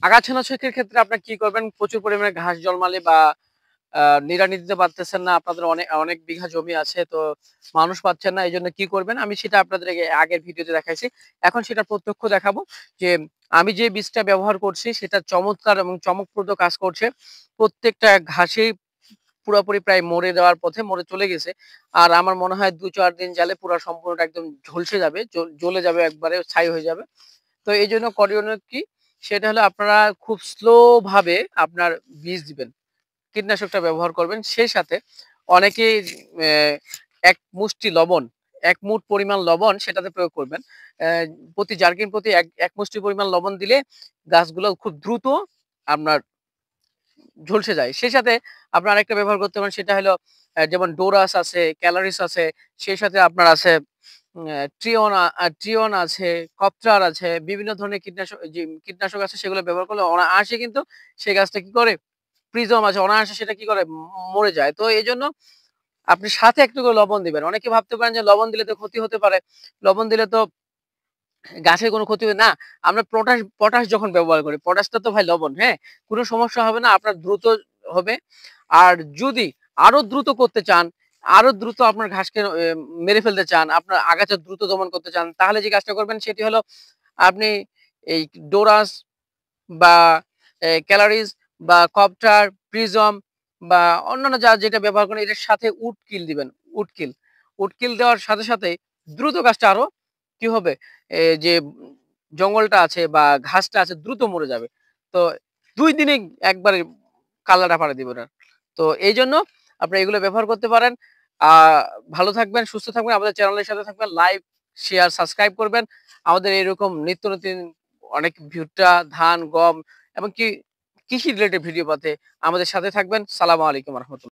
আগাছানাশকের ক্ষেত্রে আপনারা কি করবেন? প্রচুর পরিমাণে ঘাস জন্মালে বা নিড়ানি দিতে পারতেছেন না, আপনাদের অনেক অনেক বিঘা জমি আছে, তো মানুষ পাচ্ছেন না। এজন্য কি করবেন? আমি সেটা আপনাদেরকে আগের ভিডিওতে দেখাইছি। এখন সেটা প্রত্যক্ষ দেখাবো যে আমি যে বীজটা ব্যবহার করছি সেটা চমৎকার এবং চমকপ্রদ কাজ করছে। প্রত্যেকটা ঘাসেই পুরোপুরি প্রায় মরে যাওয়ার পথে, মরে চলে গেছে। আর আমার মনে হয় ২-৪ দিন গেলে পুরা সম্পূর্ণটা একদম ঝলসে যাবে, জ্বলে যাবে, একবারে ছাই হয়ে যাবে। তো এইজন্য করণীয় কি? সেটা হলো আপনারা খুব স্লো ভাবে আপনার বীজ দিবেন। কীটনাশকটা ব্যবহার করবেন। সেই সাথে অনেকেই অ্যা ১ মুষ্টি লবণ, ১ মুঠ পরিমাণ লবণ সেটাতে প্রয়োগ করবেন। প্রতি জারকিন প্রতি ১ মুষ্টি পরিমাণ লবণ দিলে গাছগুলো খুব দ্রুত আপনার ঝলসে যায়। সেই সাথে আপনার আরেকটা ব্যবহার করতে পারেন, সেটা হলো যেমন ডোরাস আছে, ক্যালারিস আছে, সেই সাথে আপনার আছে ট্রিয়ন আছে, কপট্রার আছে, বিভিন্ন ধরনের কীটনাশক আছে, সেগুলো ব্যবহার করলে অনায়াসে কিন্তু সেই গাছটা কি করে, প্রিজম আছে, অনায়াসে সেটা কি করে মরে যায়। তো এইজন্য আপনি সাথে একটু করে লবণ দিবেন। অনেকে ভাবতে পারেন যে লবণ দিলে তো ক্ষতি হতে পারে। লবণ দিলে তো গাছের কোনো ক্ষতি হবে না। আমরা পটাশ যখন ব্যবহার করি, পটাশটা তো ভাই লবণ, হ্যাঁ? কোনো সমস্যা হবে না, আপনার দ্রুত হবে। আর যদি আরো দ্রুত করতে চান, আরো দ্রুত আপনার ঘাসকে মেরে ফেলতে চান, আপনার আগাছা দ্রুত দমন করতে চান, তাহলে যে কাজটা করবেন সেটি হলো আপনি এই ডোরাস বা ক্যালারিস বা কপটার, প্রিজম বা অন্যান্য যেটা ব্যবহার করেন এটার সাথে উডকিল দিবেন। উডকিল। উডকিল দেওয়ার সাথে, সাথে দ্রুত গাছটা আরো কি হবে? যে জঙ্গলটা আছে বা ঘাসটা আছে দ্রুত মরে যাবে। তো ২ দিনেই একবারে কাল্লাটা পাড়া দিবে ওরা। তো এইজন্য আপনারা এগুলো ব্যবহার করতে পারেন। আ ভালো থাকবেন, সুস্থ থাকবেন, আমাদের চ্যানেলের সাথে থাকবেন। লাইক, শেয়ার, সাবস্ক্রাইব করবেন। আমাদের এরকম নিত্য নতুন অনেক ভুট্টা, ধান, গম এমনকি কৃষি রিলেটেড ভিডিও পেতে আমাদের সাথে থাকবেন। সালামু আলাইকুম ওয়া রাহমাতুল্লাহ।